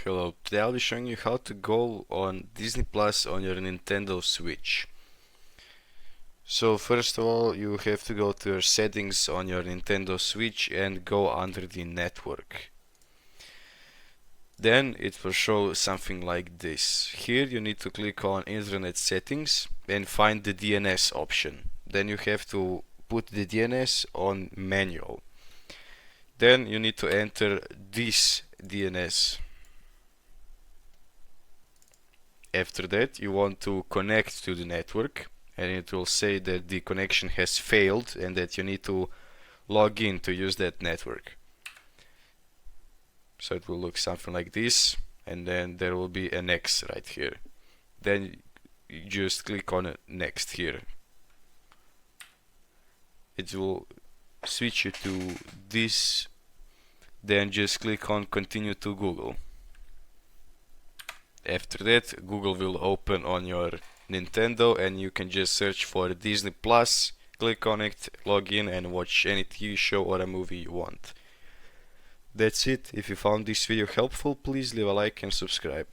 Hello, today I'll be showing you how to go on Disney Plus on your Nintendo Switch. So first of all, you have to go to your settings on your Nintendo Switch and go under the network. Then it will show something like this. Here you need to click on Internet Settings and find the DNS option. Then you have to put the DNS on manual. Then you need to enter this DNS. After that, you want to connect to the network, and it will say that the connection has failed and that you need to log in to use that network. So it will look something like this, and then there will be a next right here. Then you just click on next here. It will switch you to this, then just click on continue to Google. After that, Google will open on your Nintendo and you can just search for Disney Plus, click on it, log in and watch any TV show or a movie you want. That's it. If you found this video helpful, please leave a like and subscribe.